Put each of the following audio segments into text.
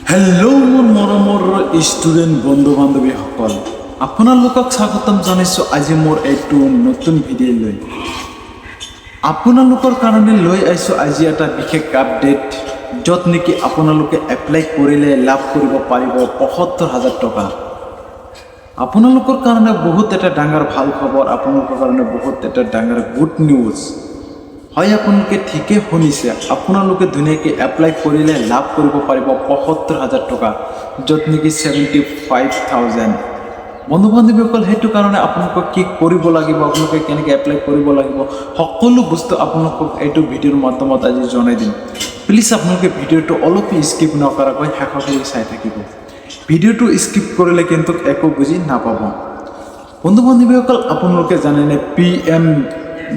Hello' মোৰ মৰমৰ student বন্ধু বান্ধৱীসকল, আপোনালোকক স্বাগতম জনাইছোঁ আজি মোৰ এইটো নতুন ভিডিঅ' লৈ। আপোনালোকৰ কাৰণে লৈ আহিছোঁ আজি এটা বিশেষ আপডেট, য'ত নেকি আপোনালোকে এপ্লাই কৰিলে লাভ কৰিব পাৰিব ৭৫,০০০ টকা। আপোনালোকৰ কাৰণে বহুত এটা ডাঙৰ ভাল খবৰ, আপোনালোকৰ কাৰণে বহুত এটা ডাঙৰ গুড নিউজ। হয়, আপোনালোকে ঠিকে শুনিছে, আপোনালোকে ধুনীয়াকৈ এপ্লাই কৰিলে লাভ কৰিব পাৰিব ৭৫,০০০ টকা, য'ত নেকি ৭৫,০০০। বন্ধু বান্ধৱীসকল, সেইটো কাৰণে আপোনালোকক কি কৰিব লাগিব, আপোনালোকে কেনেকৈ এপ্লাই কৰিব লাগিব, সকলো বস্তু আপোনালোকক এইটো ভিডিঅ'ৰ মাধ্যমত আজি জনাই দিম। প্লিজ আপোনালোকে ভিডিঅ'টো অলপ স্কিপ নকৰাকৈ শেষলৈকে চাই থাকিব। ভিডিঅ'টো স্কিপ কৰিলে কিন্তু একো বুজি নাপাব। বন্ধু বান্ধৱীসকল, আপোনালোকে জানেনে PM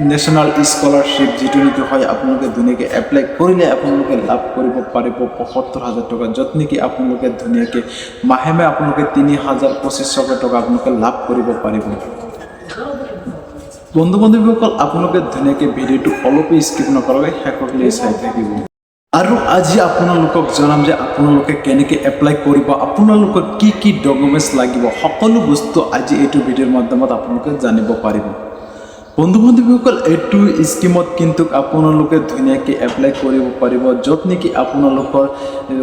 নেশ্যনেল স্কলাৰশ্বিপ যিটো নেকি হয়, আপোনালোকে ধুনীয়াকৈ এপ্লাই কৰিলে আপোনালোকে লাভ কৰিব পাৰিব ৭৫,০০০ টকা, য'ত নেকি আপোনালোকে ধুনীয়াকৈ মাহে আপোনালোকে ৩,২৫০ টকা আপোনালোকে লাভ কৰিব পাৰিব। বন্ধু বান্ধৱীসকল, আপোনালোকে ধুনীয়াকৈ ভিডিঅ'টো অলপো স্কিপ নকৰাকৈ শেষলৈকে চাই থাকিব। আৰু আজি আপোনালোকক জনাম যে আপোনালোকে কেনেকৈ এপ্লাই কৰিব, আপোনালোকৰ কি কি ডকুমেণ্টছ লাগিব, সকলো বস্তু আজি এইটো ভিডিঅ'ৰ মাধ্যমত আপোনালোকে জানিব পাৰিব। বন্ধু বান্ধৱীসকল, এইটো স্কিমত কিন্তু আপোনালোকে ধুনীয়াকৈ এপ্লাই কৰিব পাৰিব, য'ত নেকি আপোনালোকৰ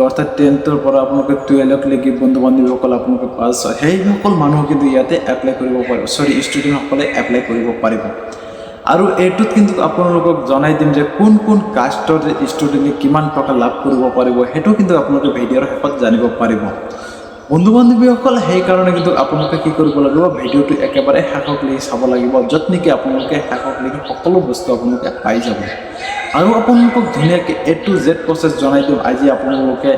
অৰ্থাৎ 10ৰ পৰা আপোনালোকে 12লৈকে বন্ধু বান্ধৱীসকল আপোনালোকে পাছ হয়, সেইসকল মানুহ কিন্তু ইয়াতে এপ্লাই কৰিব পাৰিব, ষ্টুডেণ্টসকলে এপ্লাই কৰিব পাৰিব। আৰু এইটোত কিন্তু আপোনালোকক জনাই দিম যে কোন কোন কাষ্টৰ ষ্টুডেণ্টে কিমান টকা লাভ কৰিব পাৰিব, সেইটো কিন্তু আপোনালোকে ভিডিঅ'ৰ শেষত জানিব পাৰিব। বন্ধু বান্ধৱীসকল, সেইকাৰণে কিন্তু আপোনালোকে কি কৰিব লাগিব, ভিডিঅ'টো একেবাৰে শেষলৈকে চাব লাগিব, য'ত নেকি আপোনালোকে শেষলৈকে সকলো বস্তু আপোনালোকে পাই যাব। আৰু আপোনালোকক ধুনীয়াকৈ A to Z প্ৰচেছ জনাই দিম আজি আপোনালোকে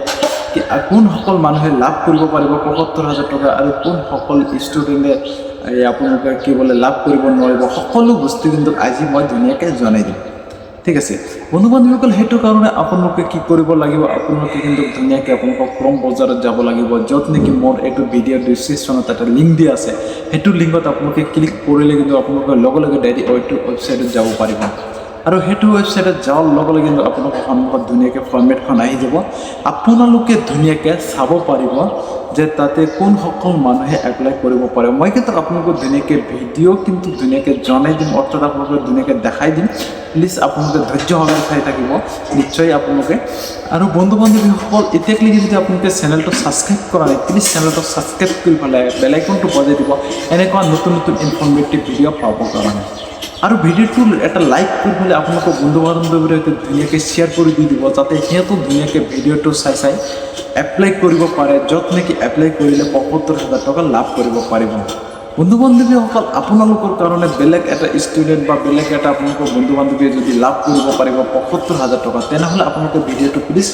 কোনসকল মানুহে লাভ কৰিব পাৰিব ৭৫,০০০ টকা, আৰু কোনসকল ষ্টুডেণ্টে আপোনালোকে কি বোলে লাভ কৰিব নোৱাৰিব, সকলো বস্তু কিন্তু আজি মই ধুনীয়াকৈ জনাই দিম। ঠিক আছে বন্ধু বান্ধৱীসকল, সেইটো কাৰণে আপোনালোকে কি কৰিব লাগিব, আপোনালোকে কিন্তু ধুনীয়াকৈ আপোনালোকক ক্ৰম বজাৰত যাব লাগিব, য'ত নেকি মোৰ এইটো ভিডিঅ'ৰ ডিছক্ৰিপশ্যনত এটা লিংক দিয়া আছে, সেইটো লিংকত আপোনালোকে ক্লিক কৰিলে কিন্তু আপোনালোকে লগে লগে ডাইৰেক্ট এইটো ৱেবছাইটত যাব পাৰিব। আৰু সেইটো ৱেবছাইটত যোৱাৰ লগে লগে কিন্তু আপোনালোকৰ সন্মুখত ধুনীয়াকৈ ফৰ্মেটখন আহি যাব। আপোনালোকে ধুনীয়াকৈ চাব পাৰিব যে তাতে কোনসকল মানুহে এপ্লাই কৰিব পাৰে। মই কিন্তু আপোনালোকক ধুনীয়াকৈ ভিডিঅ' কিন্তু ধুনীয়াকৈ জনাই দিম, অৰ্থাৎ আপোনালোকে ধুনীয়াকৈ দেখাই দিম। প্লিজ আপোনালোকে ধৈৰ্য সহকাৰে চাই থাকিব নিশ্চয় আপোনালোকে। আৰু বন্ধু বান্ধৱীসকল, এতিয়ালৈকে যদি আপোনালোকে চেনেলটো ছাবস্ক্ৰাইব কৰা নাই, প্লিজ চেনেলটো ছাবস্ক্ৰাইব কৰি পেলাই বেল আইকনটো বজাই দিব, এনেকুৱা নতুন নতুন ইনফৰ্মেটিভ ভিডিঅ' পাবৰ কাৰণে। আৰু ভিডিঅ'টো এটা লাইক কৰি পেলাই আপোনালোকৰ বন্ধু বান্ধৱীৰ সৈতে ধুনীয়াকৈ শ্বেয়াৰ কৰি দি দিব, যাতে সিহঁতো ধুনীয়াকৈ ভিডিঅ'টো চাই এপ্লাই কৰিব পাৰে, য'ত নেকি এপ্লাই কৰিলে ৭৫,০০০ টকা লাভ কৰিব পাৰিব। বন্ধু বান্ধৱীসকল, আপোনালোকৰ কাৰণে বেলেগ এটা ষ্টুডেণ্ট বা বেলেগ এটা আপোনালোকৰ বন্ধু বান্ধৱীয়ে যদি লাভ কৰিব পাৰিব ৭৫,০০০ টকা, তেনেহ'লে আপোনালোকে ভিডিঅ'টো প্লিজ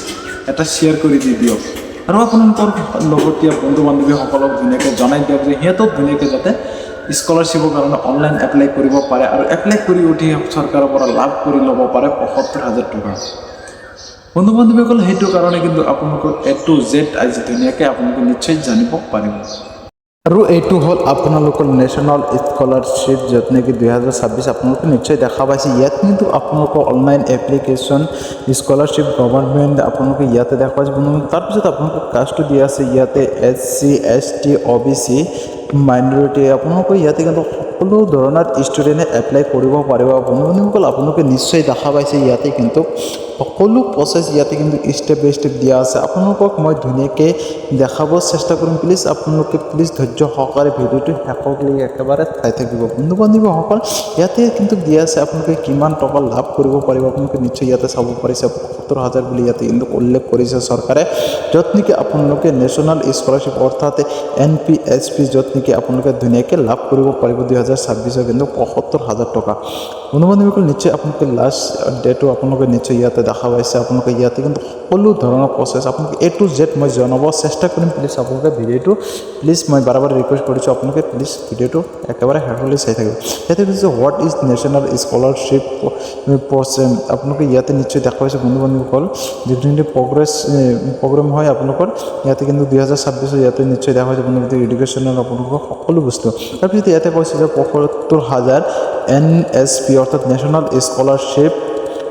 এটা শ্বেয়াৰ কৰি দি দিয়ক। আৰু আপোনালোকৰ লগতীয়া বন্ধু বান্ধৱীসকলক ধুনীয়াকৈ জনাই দিয়ক যে সিহঁতক ধুনীয়াকৈ যাতে স্কলাৰশ্বিপৰ কাৰণে অনলাইন এপ্লাই কৰিব পাৰে, আৰু এপ্লাই কৰি উঠি চৰকাৰৰ পৰা লাভ কৰি ল'ব পাৰে ৭৫,০০০ টকা। বন্ধু বান্ধৱীসকল, সেইটো কাৰণে কিন্তু আপোনালোকক A to Z আজি ধুনীয়াকৈ আপোনালোকে নিশ্চয় জানিব পাৰিব। আৰু এইটো হ'ল আপোনালোকৰ নেশ্যনেল স্কলাৰশ্বিপ, য'ত নেকি 2026 আপোনালোকে নিশ্চয় দেখা পাইছে। ইয়াত কিন্তু আপোনালোকৰ অনলাইন এপ্লিকেশ্যন স্কলাৰশ্বিপ গভৰ্ণমেণ্ট আপোনালোকে ইয়াতে দেখা পাইছে। তাৰপিছত আপোনালোকৰ কাষ্টটো দিয়া আছে ইয়াতে SC ST OBC মাইনৰিটি, আপোনালোকে ইয়াতে কিন্তু সকলো ধৰণৰ ষ্টুডেণ্টে এপ্লাই কৰিব পাৰিব। বন্ধু বান্ধৱীসকল, আপোনালোকে নিশ্চয় দেখা পাইছে ইয়াতে কিন্তু সকলো প্ৰচেছ ইয়াতে কিন্তু ষ্টেপ বাই ষ্টেপ দিয়া আছে। আপোনালোকক মই ধুনীয়াকৈ দেখাব চেষ্টা কৰিম, প্লিজ আপোনালোকে ধৈৰ্য সহকাৰে ভিডিঅ'টো শেষলৈকে একেবাৰে চাই থাকিব। বন্ধু বান্ধৱীসকল, ইয়াতে কিন্তু দিয়া আছে আপোনালোকে কিমান টকা লাভ কৰিব পাৰিব, আপোনালোকে নিশ্চয় ইয়াতে চাব পাৰিছে ৭৫,০০০ বুলি ইয়াতে কিন্তু উল্লেখ কৰিছে চৰকাৰে, য'ত নেকি আপোনালোকে নেশ্যনেল স্কলাৰশ্বিপ অৰ্থাৎ NPSP, য'ত নেকি আপোনালোকে ধুনীয়াকৈ লাভ কৰিব পাৰিব 2026 কিন্তু ৭৫,০০০ টকা। বন্ধু বান্ধৱীসকল, নিশ্চয় আপোনালোকে লাষ্ট ডেটো আপোনালোকে নিশ্চয় ইয়াতে দেখা পাইছে। আপোনালোকে ইয়াতে কিন্তু সকলো ধৰণৰ প্ৰচেছ আপোনালোকে A to Z মই জনাব চেষ্টা কৰিম। প্লিজ আপোনালোকে ভিডিঅ'টো প্লিজ মই বাৰে বাৰে ৰিকুৱেষ্ট কৰিছোঁ, আপোনালোকে প্লিজ ভিডিঅ'টো একেবাৰে শেষলৈ চাই থাকিব। ইয়াতে কৈছে what is national scholarship programme, আপোনালোকে ইয়াতে নিশ্চয় দেখা পাইছে। বন্ধু বান্ধৱীসকল, যিটো প্ৰগ্ৰেম হয় আপোনালোকৰ ইয়াতে কিন্তু 2026 ইয়াতে নিশ্চয় দেখা পাইছে। বন্ধু এডুকেশ্যনৰ আপোনালোকৰ সকলো বস্তু। তাৰপিছত ইয়াতে কৈছে যে ৭৫,০০০ NSP অৰ্থাৎ নেশ্যনেল স্কলাৰশ্বিপ,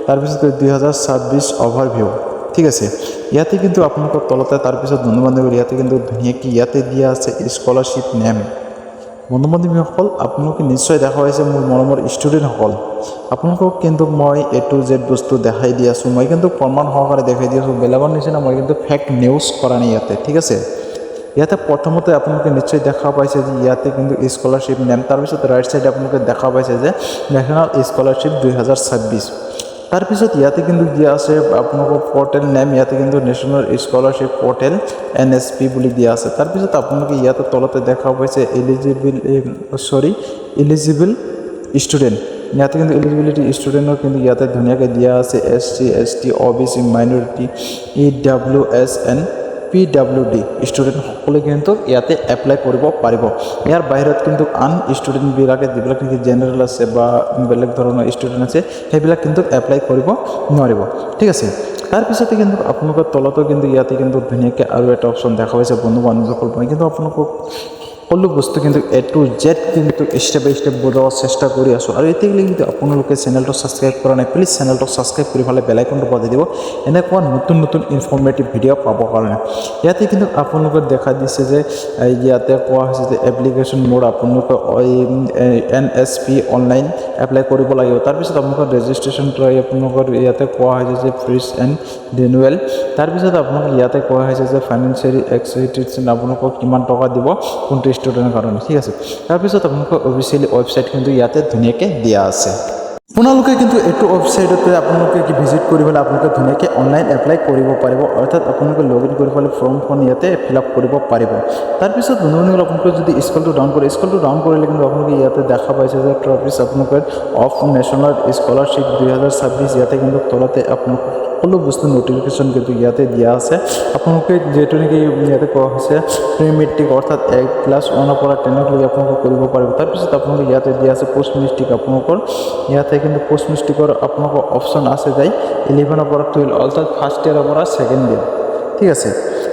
তাৰপিছত 2026 অভাৰভিউ। ঠিক আছে, ইয়াতে কিন্তু আপোনালোকৰ তলতে তাৰপিছত বন্ধু বান্ধৱীৰ ইয়াতে কিন্তু ধুনীয়াকৈ ইয়াতে দিয়া আছে স্কলাৰশ্বিপ নেম। বন্ধু বান্ধৱীসকল আপোনালোকে নিশ্চয় দেখা পাইছে মোৰ মৰমৰ ষ্টুডেণ্টসকল, আপোনালোকক কিন্তু মই A to Z বস্তু দেখাই দি আছোঁ। মই কিন্তু প্ৰমাণ সহকাৰে দেখাই দি আছোঁ, বেলেগৰ নিচিনা মই কিন্তু ফেক নিউজ কৰা নাই ইয়াতে, ঠিক আছে। ইয়াতে প্ৰথমতে আপোনালোকে নিশ্চয় দেখা পাইছে যে ইয়াতে কিন্তু স্কলাৰশ্বিপ নেম, তাৰপিছত ৰাইট চাইডে আপোনালোকে দেখা পাইছে যে নেশ্যনেল স্কলাৰশ্বিপ 2026। তাৰপিছত ইয়াতে কিন্তু দিয়া আছে আপোনালোকৰ পৰ্টেল নেম, ইয়াতে কিন্তু নেশ্যনেল স্কলাৰশ্বিপ পৰ্টেল NSP বুলি দিয়া আছে। তাৰপিছত আপোনালোকে ইয়াতে তলতে দেখা পাইছে এলিজিবল ষ্টুডেণ্ট, ইয়াতে কিন্তু এলিজিবিলিটি ষ্টুডেণ্টৰ কিন্তু ইয়াতে ধুনীয়াকৈ দিয়া আছে SC ST OBC minority EWS and PWD student সকলে কিন্তু ইয়াতে এপ্লাই কৰিব পাৰিব। ইয়াৰ বাহিৰত কিন্তু আন ষ্টুডেণ্টবিলাকে যিবিলাক নেকি জেনেৰেল আছে বা বেলেগ ধৰণৰ ষ্টুডেণ্ট আছে সেইবিলাক কিন্তু এপ্লাই কৰিব নোৱাৰিব, ঠিক আছে। তাৰপিছতে কিন্তু আপোনালোকৰ তলতো কিন্তু ইয়াতে কিন্তু ধুনীয়াকৈ আৰু এটা অপশ্যন দেখা পাইছে বন্ধু বান্ধৱীসকল। মই কিন্তু আপোনালোকক সকলো বস্তু কিন্তু A to Z কিন্তু ষ্টেপ বাই ষ্টেপ বুজাব চেষ্টা কৰি আছোঁ। আৰু এতিয়ালৈকে কিন্তু আপোনালোকে চেনেলটো ছাবস্ক্ৰাইব কৰা নাই, প্লিজ চেনেলটো ছাবস্ক্ৰাইব কৰি পেলাই বেল আইকনটো বজাই দিব এনেকুৱা নতুন নতুন ইনফৰ্মেটিভ ভিডিঅ' পাবৰ কাৰণে। ইয়াতে কিন্তু আপোনালোকে দেখা দিছে যে ইয়াতে কোৱা হৈছে যে এপ্লিকেশ্যন মোড আপোনালোকে NSP অনলাইন এপ্লাই কৰিব লাগিব। তাৰপিছত আপোনালোকৰ ৰেজিষ্ট্ৰেশ্যন আপোনালোকৰ ইয়াতে কোৱা হৈছে যে ফিজ এণ্ড ৰিনুৱেল। তাৰপিছত আপোনালোকে ইয়াতে কোৱা হৈছে যে ফাইনেন্সিয়েলি এক্সিটিউশ্যন আপোনালোকক কিমান টকা দিব কোনটো ষ্টুডেণ্টৰ কাৰণে, ঠিক আছে। তাৰপিছত আপোনালোকৰ অফিচিয়েলি ৱেবছাইট কিন্তু ইয়াতে ধুনীয়াকৈ দিয়া আছে। আপোনালোকে কিন্তু এইটো ৱেবছাইটতে আপোনালোকে ভিজিট কৰি পেলাই আপোনালোকে ধুনীয়াকৈ অনলাইন এপ্লাই কৰিব পাৰিব, অৰ্থাৎ আপোনালোকে লগ ইন কৰি পেলাই ফৰ্মখন ইয়াতে ফিল আপ কৰিব পাৰিব। তাৰপিছত বন্ধু বান্ধৱীসকল আপোনালোকে যদি স্কুলটো ডাউন কৰে, স্কুলটো ডাউন কৰিলে কিন্তু আপোনালোকে ইয়াতে দেখা পাইছে যে ট্ৰপিছ আপোনালোকৰ অফ নেশ্যনেল স্কলাৰশ্বিপ 2026 ইয়াতে কিন্তু তলতে আপোনালোকৰ সকলো বস্তু নটিফিকেশ্যন কিন্তু ইয়াতে দিয়া আছে। আপোনালোকে যিহেতু নেকি ইয়াতে কোৱা হৈছে প্ৰি মেট্ৰিক অৰ্থাৎ ক্লাছ 1ৰ পৰা 10লৈকে আপোনালোকে কৰিব পাৰিব। তাৰপিছত আপোনালোকে ইয়াতে দিয়া আছে পোষ্ট মেট্ৰিক, আপোনালোকৰ ইয়াতে কিন্তু পোষ্ট মেট্ৰিকৰ আপোনালোকৰ অপশ্যন আছে যায় 11ৰ পৰা 12 অৰ্থাৎ ফাৰ্ষ্ট ইয়াৰৰ পৰা ছেকেণ্ড ইয়াৰ, ঠিক আছে।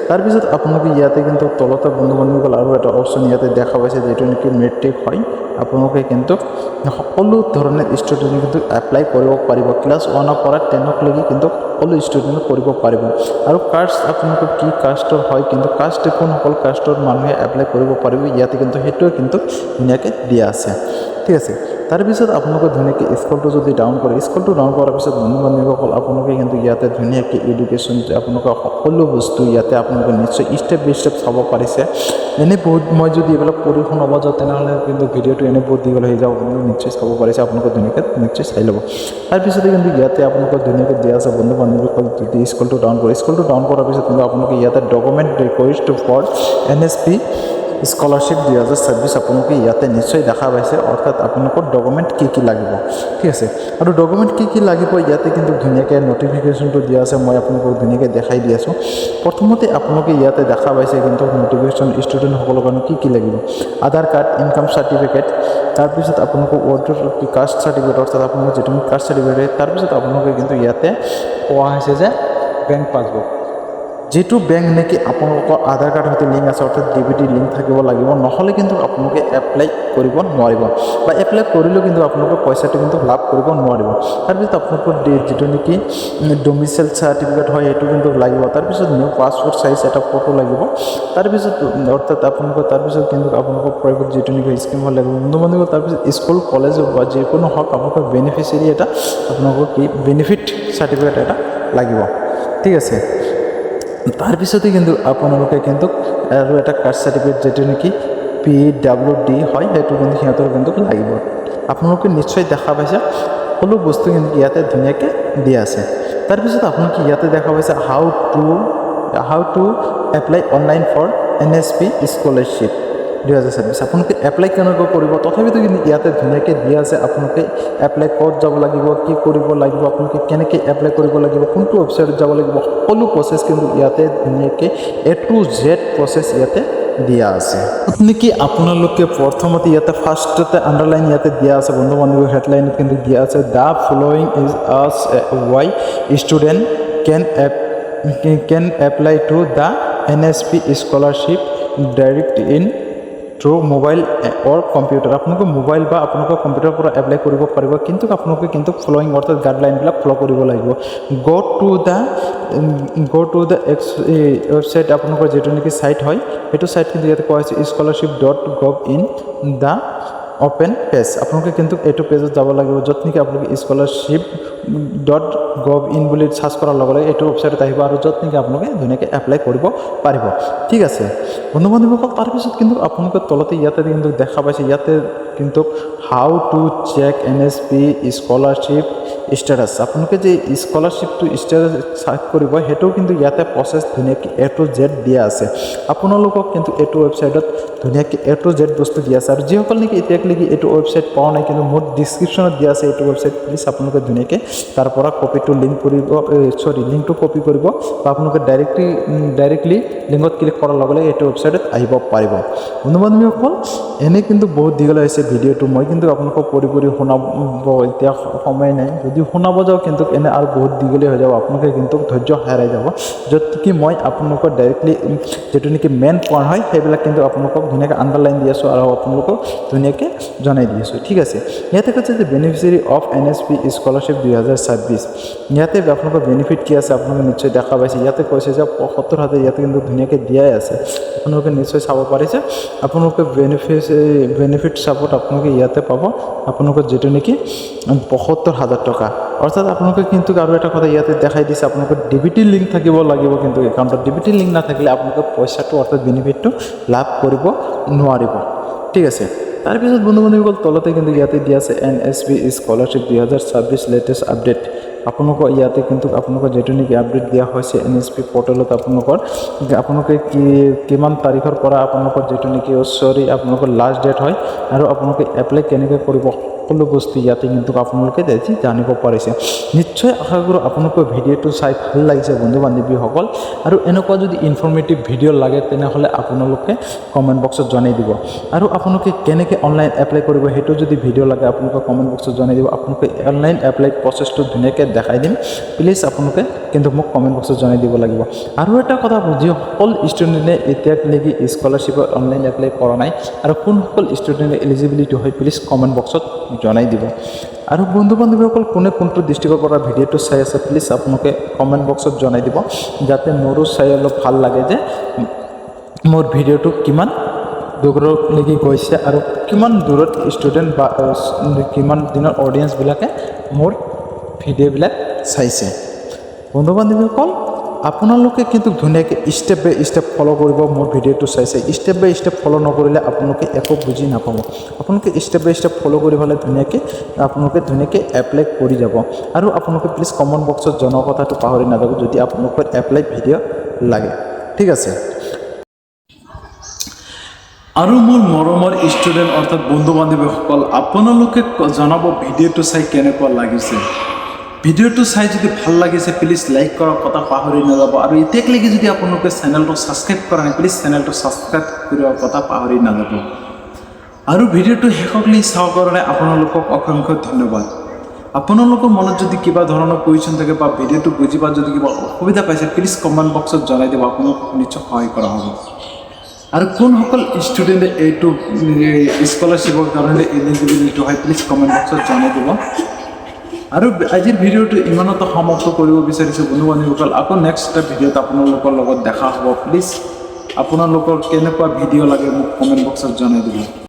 তাৰপিছত আপোনালোকে ইয়াতে কিন্তু তলতে বন্ধু বান্ধৱীসকল আৰু এটা অপশ্যন ইয়াতে দেখা পাইছে যিটো নেকি মেট্ৰিক হয়। আপোনালোকে কিন্তু সকলো ধৰণৰ ষ্টুডেণ্ট কিন্তু এপ্লাই কৰিব পাৰিব, ক্লাছ 1ৰ পৰা 10লৈকে কিন্তু সকলো ষ্টুডেণ্ট কৰিব পাৰিব। আৰু কাষ্ট আপোনালোকৰ কি কাষ্টৰ হয় কিন্তু কাষ্ট কোনসকল কাষ্টৰ মানুহে এপ্লাই কৰিব পাৰিব ইয়াতে কিন্তু সেইটোৱে কিন্তু ধুনীয়াকৈ দিয়া আছে, ঠিক আছে। তাৰপিছত আপোনালোকে ধুনীয়াকৈ স্কুলটো যদি ডাউন কৰে, স্কুলটো ডাউন কৰাৰ পিছত বন্ধু বান্ধৱীসকল আপোনালোকে কিন্তু ইয়াতে ধুনীয়াকৈ এডুকেশ্যন আপোনালোকৰ সকলো বস্তু ইয়াতে আপোনালোকে নিশ্চয় ষ্টেপ বাই ষ্টেপ চাব পাৰিছে। এনে বহুত মই যদি এইবিলাক পঢ়ি শুনাব যাওঁ তেনেহ'লে কিন্তু ভিডিঅ'টো এনে বহুত দীঘল হৈ যাব, কিন্তু নিশ্চয় চাব পাৰিছে, আপোনালোকে ধুনীয়াকৈ নিশ্চয় চাই ল'ব। তাৰপিছতে কিন্তু ইয়াতে আপোনালোকৰ ধুনীয়াকৈ দিয়া আছে বন্ধু বান্ধৱীসকল যদি স্কুলটো ডাউন কৰে, স্কুলটো ডাউন কৰাৰ পিছত কিন্তু আপোনালোকে ইয়াতে document request for NSP scholarship 2026 আপোনালোকে ইয়াতে নিশ্চয় দেখা পাইছে, অৰ্থাৎ আপোনালোকৰ ডকুমেণ্ট কি কি লাগিব, ঠিক আছে। আৰু ডকুমেণ্ট কি কি লাগিব ইয়াতে কিন্তু ধুনীয়াকৈ নটিফিকেশ্যনটো দিয়া আছে, মই আপোনালোকক ধুনীয়াকৈ দেখাই দি আছোঁ। প্ৰথমতে আপোনালোকে ইয়াতে দেখা পাইছে কিন্তু নটিফিকেশ্যন ষ্টুডেণ্টসকলৰ কাৰণে কি কি লাগিব, আধাৰ কাৰ্ড, ইনকাম চাৰ্টিফিকেট, তাৰপিছত আপোনালোকৰ ভোটাৰ কাষ্ট চাৰ্টিফিকেট অৰ্থাৎ আপোনালোকৰ যিটো কাষ্ট চাৰ্টিফিকেট, তাৰপিছত আপোনালোকে কিন্তু ইয়াতে কোৱা হৈছে যে বেংক পাছবুক, যিটো বেংক নেকি আপোনালোকৰ আধাৰ কাৰ্ডৰ সৈতে লিংক আছে অৰ্থাৎ DBT লিংক থাকিব লাগিব, নহ'লে কিন্তু আপোনালোকে এপ্লাই কৰিব নোৱাৰিব, বা এপ্লাই কৰিলেও কিন্তু আপোনালোকে পইচাটো কিন্তু লাভ কৰিব নোৱাৰিব। তাৰপিছত আপোনালোকৰ যিটো নেকি ডমিচাইল চাৰ্টিফিকেট হয় সেইটো কিন্তু লাগিব। তাৰপিছত নিউ পাছপোৰ্ট চাইজ এটা ফটো লাগিব। তাৰপিছত অৰ্থাৎ আপোনালোকৰ তাৰপিছত কিন্তু আপোনালোকৰ প্ৰাইভেট যিটো নেকি স্কিম হ'ব লাগিব বন্ধু বান্ধৱীসকল। তাৰপিছত স্কুল কলেজ বা যিকোনো হওক আপোনালোকৰ বেনিফিচিয়াৰী এটা আপোনালোকৰ কি বেনিফিট চাৰ্টিফিকেট এটা লাগিব, ঠিক আছে। তাৰপিছতে কিন্তু আপোনালোকে কিন্তু আৰু এটা কাষ্ট চাৰ্টিফিকেট যিটো নেকি PWD হয় সেইটো কিন্তু সিহঁতৰ কিন্তু লাগিব। আপোনালোকে নিশ্চয় দেখা পাইছে সকলো বস্তু কিন্তু ইয়াতে ধুনীয়াকৈ দিয়া আছে। তাৰপিছত আপোনালোকে ইয়াতে দেখা পাইছে how to apply online for NSP scholarship 2026 আপোনালোকে এপ্লাই কেনেকৈ কৰিব, তথাপিতো কিন্তু ইয়াতে ধুনীয়াকৈ দিয়া আছে। আপোনালোকে এপ্লাই ক'ত যাব লাগিব, কি কৰিব লাগিব, আপোনালোকে কেনেকৈ এপ্লাই কৰিব লাগিব, কোনটো ৱেবছাইটত যাব লাগিব, সকলো প্ৰচেছ কিন্তু ইয়াতে ধুনীয়াকৈ A to Z প্ৰচেছ ইয়াতে দিয়া আছে। নেকি আপোনালোকে প্ৰথমতে ইয়াতে ফাৰ্ষ্টতে আণ্ডাৰলাইন ইয়াতে দিয়া আছে বন্ধু বান্ধৱী, হেডলাইনত কিন্তু দিয়া আছে the following is as why student can apply to the NSP scholarship direct in through mobile or computer আপোনালোকে মোবাইল বা আপোনালোকৰ কম্পিউটাৰৰ পৰা এপ্লাই কৰিব পাৰিব কিন্তু আপোনালোকে কিন্তু ফলোয়িং অৰ্থাৎ গাইডলাইনবিলাক ফ'ল' কৰিব লাগিব গ' টু দ্য ৱেবছাইট আপোনালোকৰ যিটো নেকি ছাইট হয় সেইটো ছাইট কিন্তু ইয়াতে কোৱা হৈছে scholarship.gov in the open page আপোনালোকে কিন্তু এইটো পেজত যাব লাগিব য'ত নেকি আপোনালোকে scholarship.gov in বুলি সাৰ্চ কৰাৰ লগে লগে এইটো ৱেবছাইটত আহিব আৰু য'ত নেকি আপোনালোকে ধুনীয়াকৈ এপ্লাই কৰিব পাৰিব ঠিক আছে বন্ধু বান্ধৱীসকল তাৰপিছত কিন্তু আপোনালোকে তলতে ইয়াতে কিন্তু দেখা পাইছে ইয়াতে কিন্তু how to check NSP scholarship status আপোনালোকে যে স্কলাৰশ্বিপটো ষ্টেটাছ চেক কৰিব সেইটো কিন্তু ইয়াতে প্ৰচেছ ধুনীয়াকৈ A to Z দিয়া আছে আপোনালোকক কিন্তু এইটো ৱেবছাইটত ধুনীয়াকৈ A to Z বস্তু দিয়া আছে আৰু যিসকল নেকি এতিয়ালৈকে এইটো ৱেবছাইট পোৱা নাই কিন্তু মোৰ ডিছক্ৰিপশ্যনত দিয়া আছে এইটো ৱেবছাইট প্লিজ আপোনালোকে ধুনীয়াকৈ তাৰ পৰা কপিটো লিংক কৰিব লিংকটো কপি কৰিব বা আপোনালোকে ডাইৰেক্টলি লিংকত ক্লিক কৰাৰ লগে লগে এইটো ৱেবছাইটত আহিব পাৰিব বন্ধু বান্ধৱীসকল এনে কিন্তু বহুত দীঘলীয়া হৈছে ভিডিঅ'টো মই কিন্তু আপোনালোকক পঢ়ি শুনাব এতিয়া সময় নাই যদি শুনাব যাওঁ কিন্তু এনে আৰু বহুত দীঘলীয়া হৈ যাব আপোনালোকে কিন্তু ধৈৰ্য হেৰাই যাব য'ত কি মই আপোনালোকক ডাইৰেক্টলি যিটো নেকি মেইন পইণ্ট হয় সেইবিলাক কিন্তু আপোনালোকক ধুনীয়াকৈ আণ্ডাৰলাইন দি আছোঁ আৰু আপোনালোকক ধুনীয়াকৈ জনাই দি আছোঁ ঠিক আছে ইয়াতে কৈছে যে বেনিফিচিয়াৰী অফ NSP স্কলাৰশ্বিপ 2026 ইয়াতে আপোনালোকৰ বেনিফিট কি আছে আপোনালোকে নিশ্চয় দেখা পাইছে ইয়াতে কৈছে যে ৭৫,০০০ ইয়াতে কিন্তু ধুনীয়াকৈ দিয়াই আছে আপোনালোকে নিশ্চয় চাব পাৰিছে আপোনালোকে বেনিফিট ছাপোৰ্ট আপোনালোকে ইয়াতে পাব আপোনালোকৰ যিটো নেকি ৭৫,০০০ টকা অৰ্থাৎ আপোনালোকে কিন্তু আৰু এটা কথা ইয়াতে দেখাই দিছে আপোনালোকৰ DBT লিংক থাকিব লাগিব কিন্তু একাউণ্টত DBT লিংক নাথাকিলে আপোনালোকে পইচাটো অৰ্থাৎ বেনিফিটটো লাভ কৰিব নোৱাৰিব ঠিক আছে তাৰপিছত বন্ধু বান্ধৱীসকল তলতে কিন্তু ইয়াতে দিয়া আছে NSP স্কলাৰশ্বিপ 2026 লেটেষ্ট আপডেট আপোনালোকৰ ইয়াতে কিন্তু আপোনালোকৰ যিটো নেকি আপডেট দিয়া হৈছে NSP পৰ্টেলত আপোনালোকে কিমান তাৰিখৰ পৰা আপোনালোকৰ যিটো নেকি আপোনালোকৰ লাষ্ট ডেট হয় আৰু আপোনালোকে এপ্লাই কেনেকৈ কৰিব সকলো বস্তু ইয়াতে কিন্তু আপোনালোকে জানিব পাৰিছে নিশ্চয় আশা কৰোঁ আপোনালোকৰ ভিডিঅ'টো চাই ভাল লাগিছে বন্ধু বান্ধৱীসকল আৰু এনেকুৱা যদি ইনফৰ্মেটিভ ভিডিঅ' লাগে তেনেহ'লে আপোনালোকে কমেণ্ট বক্সত জনাই দিব আৰু আপোনালোকে কেনেকৈ অনলাইন এপ্লাই কৰিব সেইটো যদি ভিডিঅ' লাগে আপোনালোকে কমেণ্ট বক্সত জনাই দিব আপোনালোকে অনলাইন এপ্লাই প্ৰচেছটো ধুনীয়াকৈ দেখাই দিম প্লিজ আপোনালোকে কিন্তু মোক কমেণ্ট বক্সত জনাই দিব লাগিব আৰু এটা কথা যিসকল ষ্টুডেণ্টে এতিয়ালৈকে স্কলাৰশ্বিপত অনলাইন এপ্লাই কৰা নাই আৰু কোনসকল ষ্টুডেণ্টে এলিজিবিলিটি হয় প্লিজ কমেণ্ট বক্সত জনাই দিব আৰু বন্ধু বান্ধৱীসকল কোনে কোনটো ডিষ্ট্ৰিক্টৰ পৰা ভিডিঅ'টো চাই আছে প্লিজ আপোনালোকে কমেণ্ট বক্সত জনাই দিব যাতে মোৰো চাই অলপ ভাল লাগে যে মোৰ ভিডিঅ'টো কিমান দূৰলৈকে গৈছে আৰু কিমান দূৰত ষ্টুডেণ্ট বা কিমান দিনৰ অডিয়েঞ্চবিলাকে মোৰ ভিডিঅ'বিলাক চাইছে বন্ধু বান্ধৱীসকল আপোনালোকে কিন্তু ধুনীয়াকৈ ষ্টেপ বাই ষ্টেপ ফ'ল' কৰিব মোৰ ভিডিঅ'টো চাইছে ষ্টেপ বাই ষ্টেপ ফ'ল' নকৰিলে আপোনালোকে একো বুজি নাপাব আপোনালোকে ষ্টেপ বাই ষ্টেপ ফ'ল' কৰি হ'লে ধুনীয়াকৈ এপ্লাই কৰি যাব আৰু আপোনালোকে প্লিজ কমেণ্ট বক্সত জনোৱা কথাটো পাহৰি নাযাব যদি আপোনালোকৰ এপ্লাই ভিডিঅ' লাগে ঠিক আছে আৰু মোৰ মৰমৰ ষ্টুডেণ্ট অৰ্থাৎ বন্ধু বান্ধৱীসকল আপোনালোকে জনাব ভিডিঅ'টো চাই কেনেকুৱা লাগিছে ভিডিঅ'টো চাই যদি ভাল লাগিছে প্লিজ লাইক কৰাৰ কথা পাহৰি নাযাব আৰু এতিয়ালৈকে যদি আপোনালোকে চেনেলটো ছাবস্ক্ৰাইব কৰা নাই প্লিজ চেনেলটো ছাবস্ক্ৰাইব কৰাৰ কথা পাহৰি নাযাব আৰু ভিডিঅ'টো শেষলৈ চাবৰ কাৰণে আপোনালোকক অসংখ্য ধন্যবাদ আপোনালোকৰ মনত যদি কিবা ধৰণৰ কুৱেশ্যন থাকে বা ভিডিঅ'টো বুজি পোৱাত যদি কিবা অসুবিধা পাইছে প্লিজ কমেণ্ট বক্সত জনাই দিব আপোনালোকক নিশ্চয় সহায় কৰা হ'ব আৰু কোনসকল ষ্টুডেণ্টে এইটো স্কলাৰশ্বিপৰ কাৰণে এলিজিবিলিটি হয় প্লিজ কমেণ্ট বক্সত জনাই দিব আৰু আজিৰ ভিডিঅ'টো ইমানতে সমাপ্ত কৰিব বিচাৰিছোঁ বন্ধু বান্ধৱীসকল আকৌ নেক্সট এটা ভিডিঅ'ত আপোনালোকৰ লগত দেখা হ'ব প্লিজ আপোনালোকৰ কেনেকুৱা ভিডিঅ' লাগে মোক কমেণ্ট বক্সত জনাই দিব